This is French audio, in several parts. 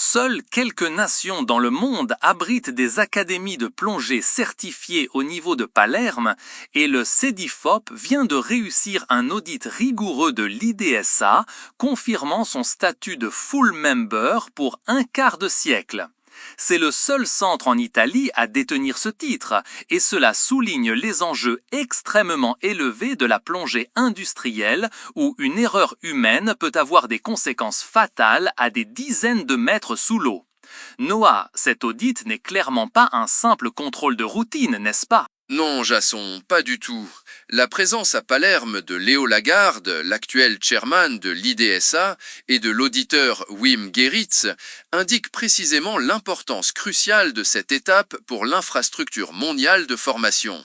Seules quelques nations dans le monde abritent des académies de plongée certifiées au niveau de Palerme et le CEDIFOP vient de réussir un audit rigoureux de l'IDSA, confirmant son statut de full member pour un quart de siècle. C'est le seul centre en Italie à détenir ce titre, et cela souligne les enjeux extrêmement élevés de la plongée industrielle où une erreur humaine peut avoir des conséquences fatales à des dizaines de mètres sous l'eau. Noah, cet audit n'est clairement pas un simple contrôle de routine, n'est-ce pas? Non, Jasson, pas du tout. La présence à Palerme de Léo Lagarde, l'actuel chairman de l'IDSA, et de l'auditeur Wim Geritz indique précisément l'importance cruciale de cette étape pour l'infrastructure mondiale de formation.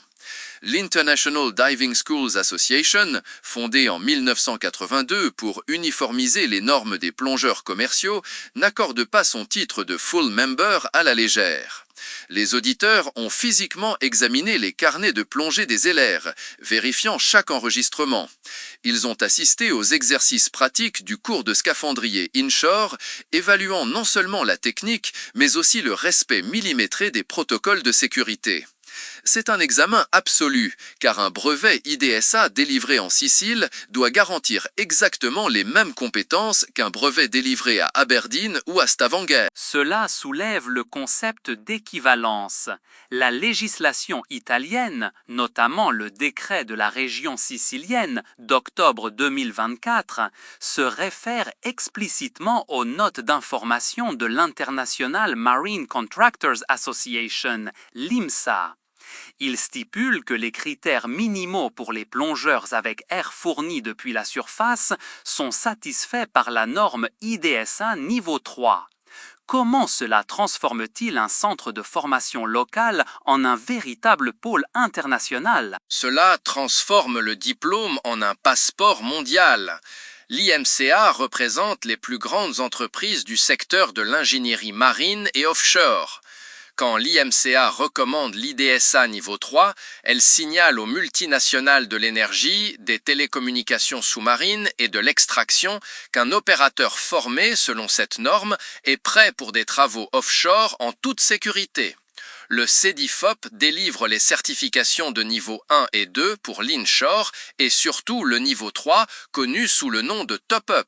L'International Diving Schools Association, fondée en 1982 pour uniformiser les normes des plongeurs commerciaux, n'accorde pas son titre de full member à la légère. Les auditeurs ont physiquement examiné les carnets de plongée des élèves, vérifiant chaque enregistrement. Ils ont assisté aux exercices pratiques du cours de scaphandrier inshore, évaluant non seulement la technique, mais aussi le respect millimétré des protocoles de sécurité. C'est un examen absolu, car un brevet IDSA délivré en Sicile doit garantir exactement les mêmes compétences qu'un brevet délivré à Aberdeen ou à Stavanger. Cela soulève le concept d'équivalence. La législation italienne, notamment le décret de la région sicilienne d'octobre 2024, se réfère explicitement aux notes d'information de l'International Marine Contractors Association, l'IMSA. Il stipule que les critères minimaux pour les plongeurs avec air fourni depuis la surface sont satisfaits par la norme IDSA niveau 3. Comment cela transforme-t-il un centre de formation local en un véritable pôle international? Cela transforme le diplôme en un passeport mondial. L'IMCA représente les plus grandes entreprises du secteur de l'ingénierie marine et offshore. Quand l'IMCA recommande l'IDSA niveau 3, elle signale aux multinationales de l'énergie, des télécommunications sous-marines et de l'extraction qu'un opérateur formé selon cette norme est prêt pour des travaux offshore en toute sécurité. Le CEDIFOP délivre les certifications de niveau 1 et 2 pour l'inshore et surtout le niveau 3 connu sous le nom de top-up.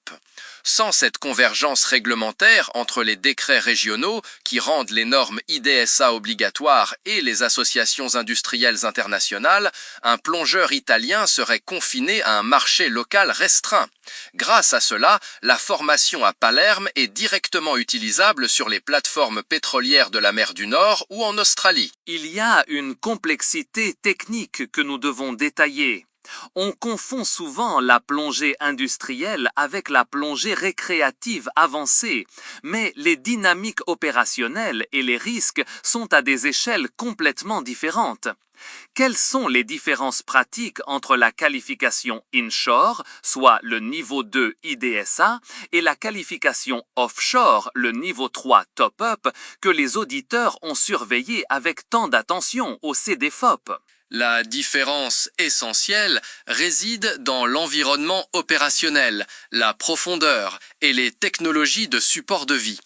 Sans cette convergence réglementaire entre les décrets régionaux qui rendent les normes IDSA obligatoires et les associations industrielles internationales, un plongeur italien serait confiné à un marché local restreint. Grâce à cela, la formation à Palerme est directement utilisable sur les plateformes pétrolières de la mer du Nord ou en Australie. Il y a une complexité technique que nous devons détailler. On confond souvent la plongée industrielle avec la plongée récréative avancée, mais les dynamiques opérationnelles et les risques sont à des échelles complètement différentes. Quelles sont les différences pratiques entre la qualification inshore, soit le niveau 2 IDSA, et la qualification offshore, le niveau 3 top-up, que les auditeurs ont surveillé avec tant d'attention au CEDIFOP? La différence essentielle réside dans l'environnement opérationnel, la profondeur et les technologies de support de vie.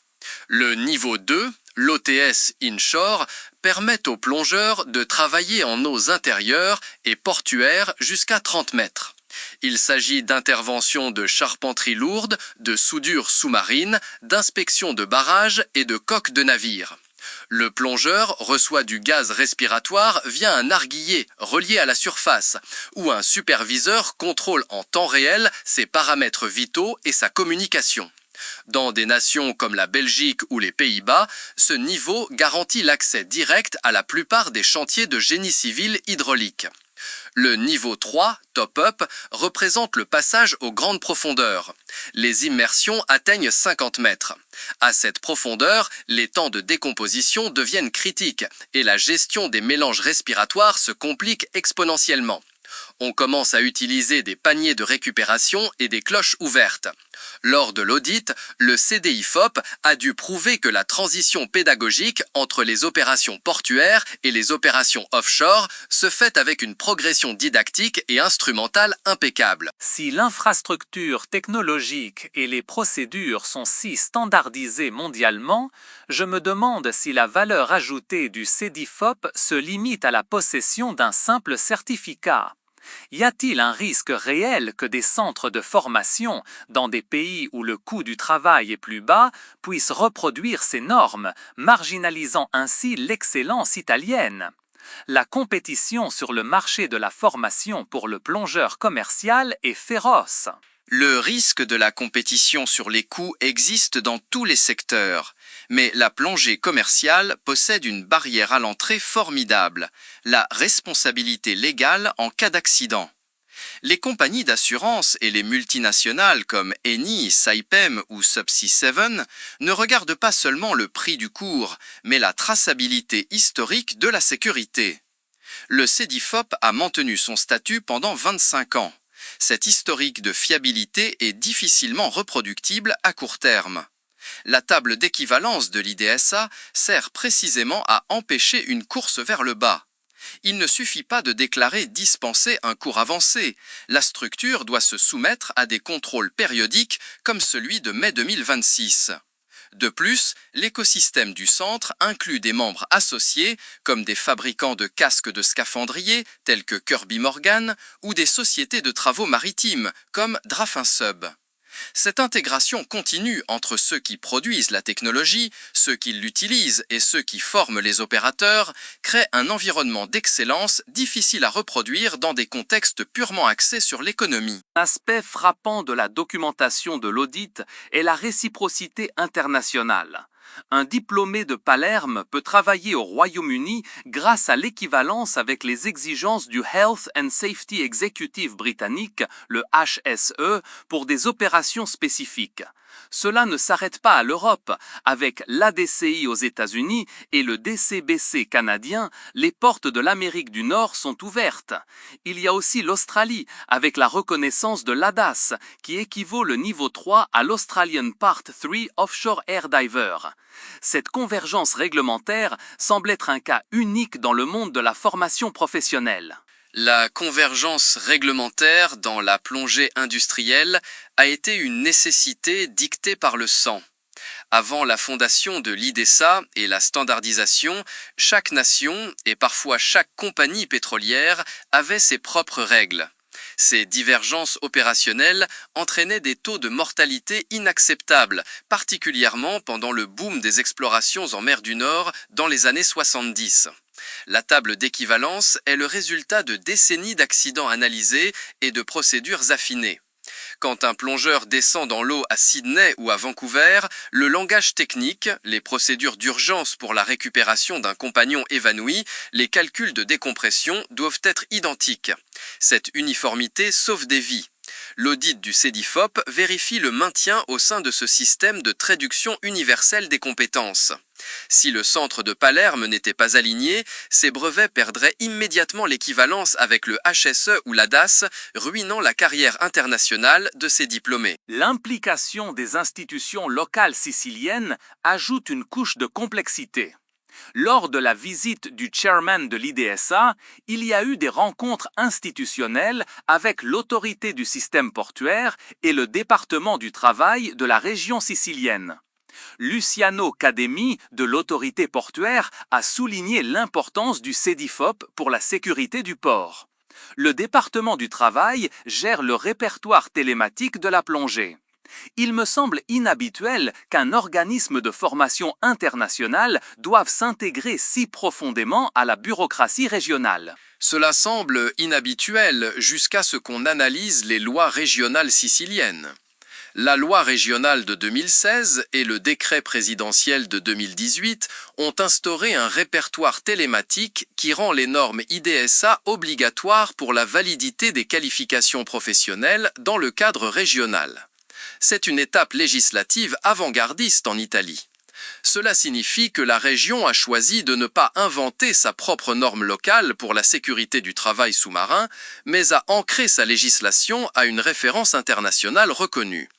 Le niveau 2, l'OTS inshore, permet aux plongeurs de travailler en eaux intérieures et portuaires jusqu'à 30 mètres. Il s'agit d'interventions de charpenterie lourde, de soudure sous-marine, d'inspection de barrages et de coques de navires. Le plongeur reçoit du gaz respiratoire via un narguilé relié à la surface, où un superviseur contrôle en temps réel ses paramètres vitaux et sa communication. Dans des nations comme la Belgique ou les Pays-Bas, ce niveau garantit l'accès direct à la plupart des chantiers de génie civil hydraulique. Le niveau 3, top-up, représente le passage aux grandes profondeurs. Les immersions atteignent 50 mètres. À cette profondeur, les temps de décomposition deviennent critiques et la gestion des mélanges respiratoires se complique exponentiellement. On commence à utiliser des paniers de récupération et des cloches ouvertes. Lors de l'audit, le CDIFOP a dû prouver que la transition pédagogique entre les opérations portuaires et les opérations offshore se fait avec une progression didactique et instrumentale impeccable. Si l'infrastructure technologique et les procédures sont si standardisées mondialement, je me demande si la valeur ajoutée du CDIFOP se limite à la possession d'un simple certificat. Y a-t-il un risque réel que des centres de formation, dans des pays où le coût du travail est plus bas, puissent reproduire ces normes, marginalisant ainsi l'excellence italienne? La compétition sur le marché de la formation pour le plongeur commercial est féroce. Le risque de la compétition sur les coûts existe dans tous les secteurs, mais la plongée commerciale possède une barrière à l'entrée formidable, la responsabilité légale en cas d'accident. Les compagnies d'assurance et les multinationales comme Eni, Saipem ou Subsea 7 ne regardent pas seulement le prix du cours, mais la traçabilité historique de la sécurité. Le CDIFOP a maintenu son statut pendant 25 ans. Cet historique de fiabilité est difficilement reproductible à court terme. La table d'équivalence de l'IDSA sert précisément à empêcher une course vers le bas. Il ne suffit pas de déclarer dispenser un cours avancé. La structure doit se soumettre à des contrôles périodiques comme celui de mai 2026. De plus, l'écosystème du centre inclut des membres associés comme des fabricants de casques de scaphandriers tels que Kirby Morgan ou des sociétés de travaux maritimes comme Drafinsub. Cette intégration continue entre ceux qui produisent la technologie, ceux qui l'utilisent et ceux qui forment les opérateurs crée un environnement d'excellence difficile à reproduire dans des contextes purement axés sur l'économie. L'aspect frappant de la documentation de l'audit est la réciprocité internationale. Un diplômé de Palerme peut travailler au Royaume-Uni grâce à l'équivalence avec les exigences du Health and Safety Executive britannique, le HSE, pour des opérations spécifiques. Cela ne s'arrête pas à l'Europe. Avec l'ADCI aux États-Unis et le DCBC canadien, les portes de l'Amérique du Nord sont ouvertes. Il y a aussi l'Australie, avec la reconnaissance de l'ADAS, qui équivaut le niveau 3 à l'Australian Part 3 Offshore Air Diver. Cette convergence réglementaire semble être un cas unique dans le monde de la formation professionnelle. La convergence réglementaire dans la plongée industrielle a été une nécessité dictée par le sang. Avant la fondation de l'IDESA et la standardisation, chaque nation et parfois chaque compagnie pétrolière avait ses propres règles. Ces divergences opérationnelles entraînaient des taux de mortalité inacceptables, particulièrement pendant le boom des explorations en mer du Nord dans les années 70. La table d'équivalence est le résultat de décennies d'accidents analysés et de procédures affinées. Quand un plongeur descend dans l'eau à Sydney ou à Vancouver, le langage technique, les procédures d'urgence pour la récupération d'un compagnon évanoui, les calculs de décompression doivent être identiques. Cette uniformité sauve des vies. L'audit du CDIFOP vérifie le maintien au sein de ce système de traduction universelle des compétences. Si le centre de Palerme n'était pas aligné, ces brevets perdraient immédiatement l'équivalence avec le HSE ou l'ADAS, ruinant la carrière internationale de ces diplômés. L'implication des institutions locales siciliennes ajoute une couche de complexité. Lors de la visite du chairman de l'IDSA, il y a eu des rencontres institutionnelles avec l'autorité du système portuaire et le département du travail de la région sicilienne. Luciano Cademi, de l'autorité portuaire, a souligné l'importance du CDIFOP pour la sécurité du port. Le département du travail gère le répertoire télématique de la plongée. Il me semble inhabituel qu'un organisme de formation internationale doive s'intégrer si profondément à la bureaucratie régionale. Cela semble inhabituel jusqu'à ce qu'on analyse les lois régionales siciliennes. La loi régionale de 2016 et le décret présidentiel de 2018 ont instauré un répertoire télématique qui rend les normes IDSA obligatoires pour la validité des qualifications professionnelles dans le cadre régional. C'est une étape législative avant-gardiste en Italie. Cela signifie que la région a choisi de ne pas inventer sa propre norme locale pour la sécurité du travail sous-marin, mais a ancré sa législation à une référence internationale reconnue.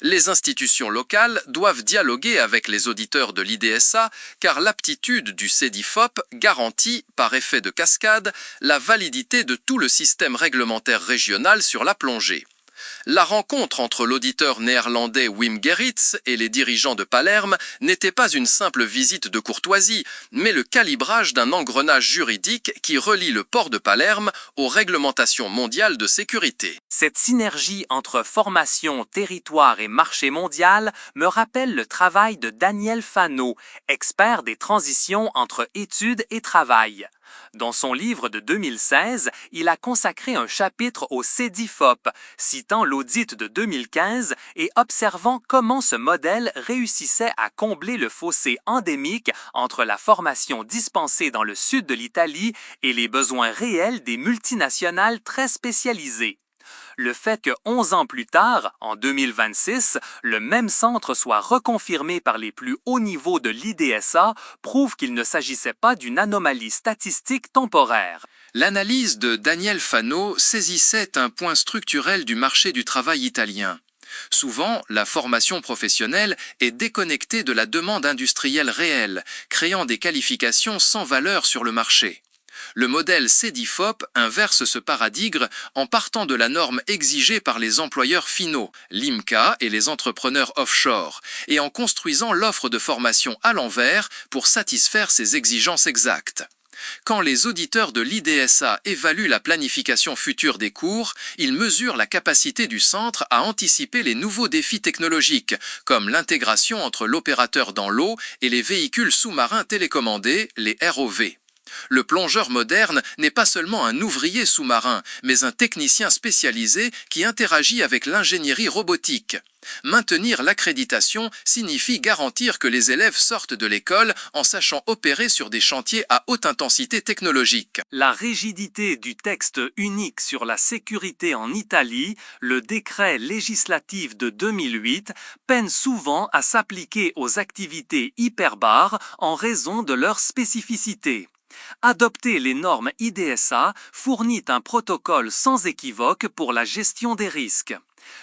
Les institutions locales doivent dialoguer avec les auditeurs de l'IDSA car l'aptitude du CEDIFOP garantit, par effet de cascade, la validité de tout le système réglementaire régional sur la plongée. La rencontre entre l'auditeur néerlandais Wim Gerrits et les dirigeants de Palerme n'était pas une simple visite de courtoisie, mais le calibrage d'un engrenage juridique qui relie le port de Palerme aux réglementations mondiales de sécurité. Cette synergie entre formation, territoire et marché mondial me rappelle le travail de Daniel Fano, expert des transitions entre études et travail. Dans son livre de 2016, il a consacré un chapitre au CEDIFOP, citant l'audit de 2015 et observant comment ce modèle réussissait à combler le fossé endémique entre la formation dispensée dans le sud de l'Italie et les besoins réels des multinationales très spécialisées. Le fait que 11 ans plus tard, en 2026, le même centre soit reconfirmé par les plus hauts niveaux de l'IDSA prouve qu'il ne s'agissait pas d'une anomalie statistique temporaire. L'analyse de Daniel Fano saisissait un point structurel du marché du travail italien. Souvent, la formation professionnelle est déconnectée de la demande industrielle réelle, créant des qualifications sans valeur sur le marché. Le modèle CEDIFOP inverse ce paradigme en partant de la norme exigée par les employeurs finaux, l'IMCA et les entrepreneurs offshore, et en construisant l'offre de formation à l'envers pour satisfaire ces exigences exactes. Quand les auditeurs de l'IDSA évaluent la planification future des cours, ils mesurent la capacité du centre à anticiper les nouveaux défis technologiques, comme l'intégration entre l'opérateur dans l'eau et les véhicules sous-marins télécommandés, les ROV. Le plongeur moderne n'est pas seulement un ouvrier sous-marin, mais un technicien spécialisé qui interagit avec l'ingénierie robotique. Maintenir l'accréditation signifie garantir que les élèves sortent de l'école en sachant opérer sur des chantiers à haute intensité technologique. La rigidité du texte unique sur la sécurité en Italie, le décret législatif de 2008, peine souvent à s'appliquer aux activités hyperbares en raison de leur spécificité. Adopter les normes IDSA fournit un protocole sans équivoque pour la gestion des risques.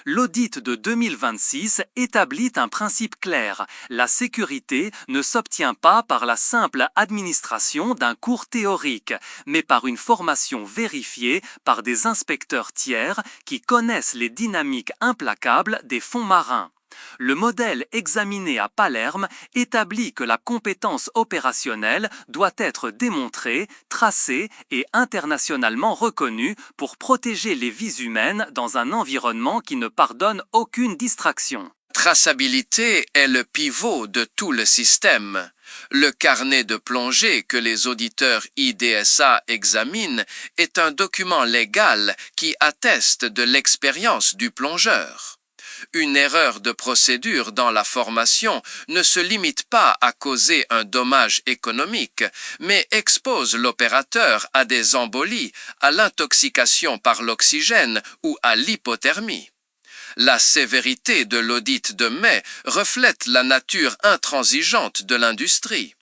L'audit de 2026 établit un principe clair. La sécurité ne s'obtient pas par la simple administration d'un cours théorique, mais par une formation vérifiée par des inspecteurs tiers qui connaissent les dynamiques implacables des fonds marins. Le modèle examiné à Palerme établit que la compétence opérationnelle doit être démontrée, tracée et internationalement reconnue pour protéger les vies humaines dans un environnement qui ne pardonne aucune distraction. Traçabilité est le pivot de tout le système. Le carnet de plongée que les auditeurs IDSA examinent est un document légal qui atteste de l'expérience du plongeur. Une erreur de procédure dans la formation ne se limite pas à causer un dommage économique, mais expose l'opérateur à des embolies, à l'intoxication par l'oxygène ou à l'hypothermie. La sévérité de l'audit de mai reflète la nature intransigeante de l'industrie.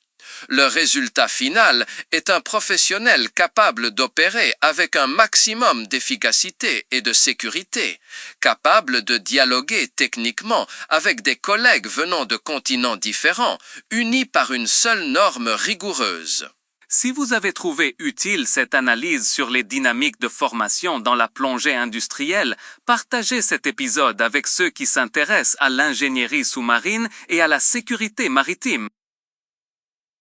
Le résultat final est un professionnel capable d'opérer avec un maximum d'efficacité et de sécurité, capable de dialoguer techniquement avec des collègues venant de continents différents, unis par une seule norme rigoureuse. Si vous avez trouvé utile cette analyse sur les dynamiques de formation dans la plongée industrielle, partagez cet épisode avec ceux qui s'intéressent à l'ingénierie sous-marine et à la sécurité maritime.